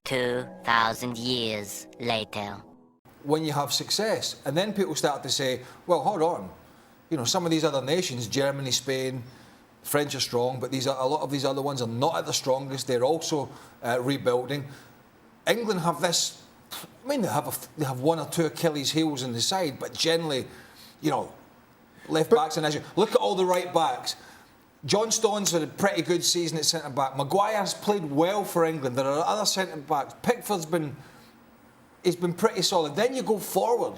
2,000 years later. When you have success, and then people start to say, well, hold on, you know, some of these other nations, Germany, Spain, French are strong, but a lot of these other ones are not at the strongest. They're also rebuilding. England have this, I mean, they have one or two Achilles heels in the side, but generally, you know, left backs an issue. Look at all the right backs. John Stones had a pretty good season at centre back. Maguire's played well for England. There are other centre backs. Pickford's been pretty solid. Then you go forward.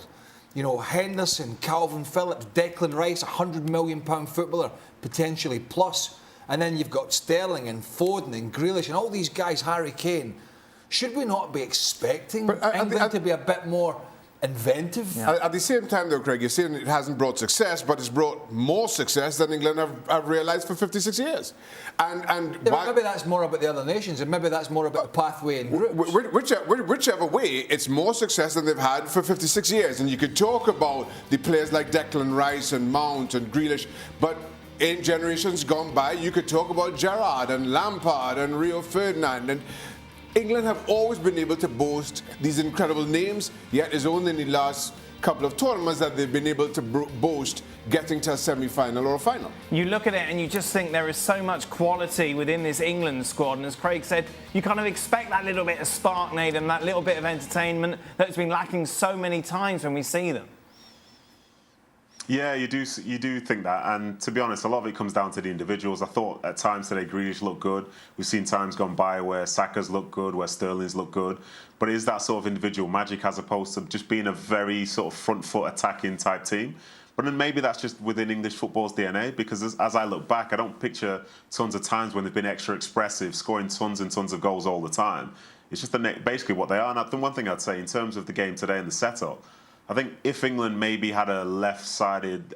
You know, Henderson, Calvin Phillips, Declan Rice, £100 million footballer, potentially plus. And then you've got Sterling and Foden and Grealish and all these guys, Harry Kane. Should we not be expecting England to be a bit more inventive? Yeah. At the same time, though, Craig, you're saying it hasn't brought success, but it's brought more success than England have realised for 56 years. And yeah, maybe that's more about the other nations, and maybe that's more about the pathway and routes. Whichever way, it's more success than they've had for 56 years. And you could talk about the players like Declan Rice and Mount and Grealish, but in generations gone by, you could talk about Gerrard and Lampard and Rio Ferdinand. And England have always been able to boast these incredible names, yet it's only in the last couple of tournaments that they've been able to boast getting to a semi-final or a final. You look at it and you just think there is so much quality within this England squad, and as Craig said, you kind of expect that little bit of spark, Nathan, that little bit of entertainment that's been lacking so many times when we see them. Yeah, you do think that, and to be honest, a lot of it comes down to the individuals. I thought at times today Grealish looked good. We've seen times gone by where Saka's looked good, where Sterling's looked good, but it is that sort of individual magic as opposed to just being a very sort of front foot attacking type team. But then maybe that's just within English football's DNA, because as I look back, I don't picture tons of times when they've been extra expressive, scoring tons and tons of goals all the time. It's just basically what they are. And the one thing I'd say in terms of the game today and the setup, I think if England maybe had a left-sided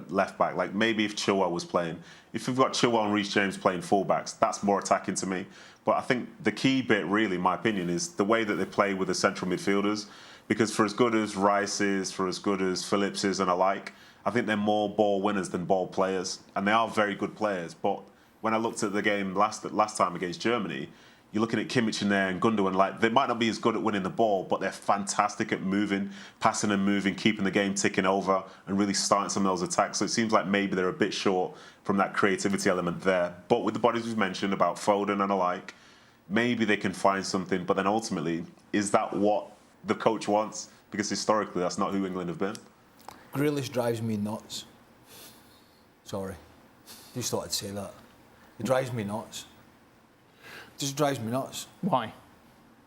left back, like maybe if Chilwell was playing, if we've got Chilwell and Reece James playing fullbacks, that's more attacking to me. But I think the key bit, really, in my opinion, is the way that they play with the central midfielders. Because for as good as Rice is, for as good as Phillips is and alike, I think they're more ball winners than ball players. And they are very good players. But when I looked at the game last time against Germany, you're looking at Kimmich in there and Gundogan, like, they might not be as good at winning the ball, but they're fantastic at moving, passing and moving, keeping the game ticking over and really starting some of those attacks. So it seems like maybe they're a bit short from that creativity element there. But with the bodies we've mentioned about Foden and alike, maybe they can find something. But then ultimately, is that what the coach wants? Because historically, that's not who England have been. Grealish drives me nuts. Sorry. Just thought I'd say that. It drives me nuts. Just drives me nuts. Why?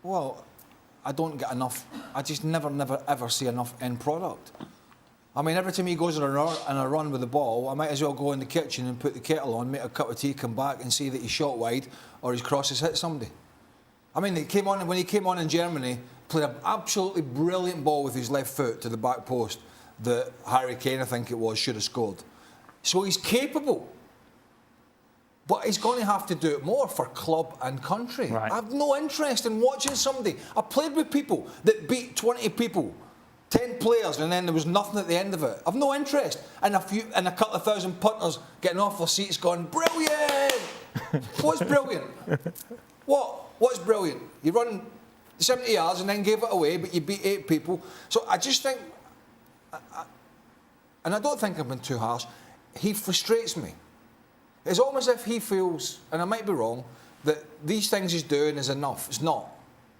Well, I don't get enough. I just never, ever see enough end product. I mean, every time he goes on a run with the ball, I might as well go in the kitchen and put the kettle on, make a cup of tea, come back and see that he shot wide or his cross has hit somebody. I mean, when he came on in Germany, played an absolutely brilliant ball with his left foot to the back post that Harry Kane, I think it was, should have scored. So he's capable. But he's going to have to do it more for club and country. Right. I have no interest in watching somebody. I played with people that beat 20 people, 10 players, and then there was nothing at the end of it. I've no interest. And a couple of thousand punters getting off their seats going, brilliant! What's brilliant? What's brilliant? You run 70 yards and then gave it away, but you beat 8 people. So I just think, and I don't think I've been too harsh, he frustrates me. It's almost as if he feels, and I might be wrong, that these things he's doing is enough. It's not.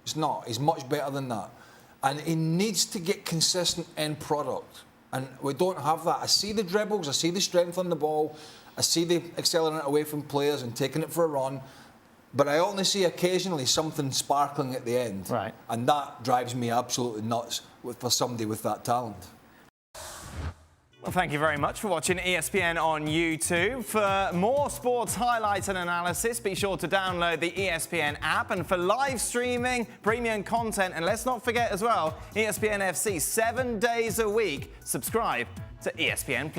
It's not. He's much better than that. And he needs to get consistent end product. And we don't have that. I see the dribbles, I see the strength on the ball, I see the accelerating away from players and taking it for a run, but I only see occasionally something sparkling at the end. Right. And that drives me absolutely nuts for somebody with that talent. Well, thank you very much for watching ESPN on YouTube. For more sports highlights and analysis, be sure to download the ESPN app. And for live streaming, premium content, and let's not forget as well, ESPN FC 7 days a week. Subscribe to ESPN+.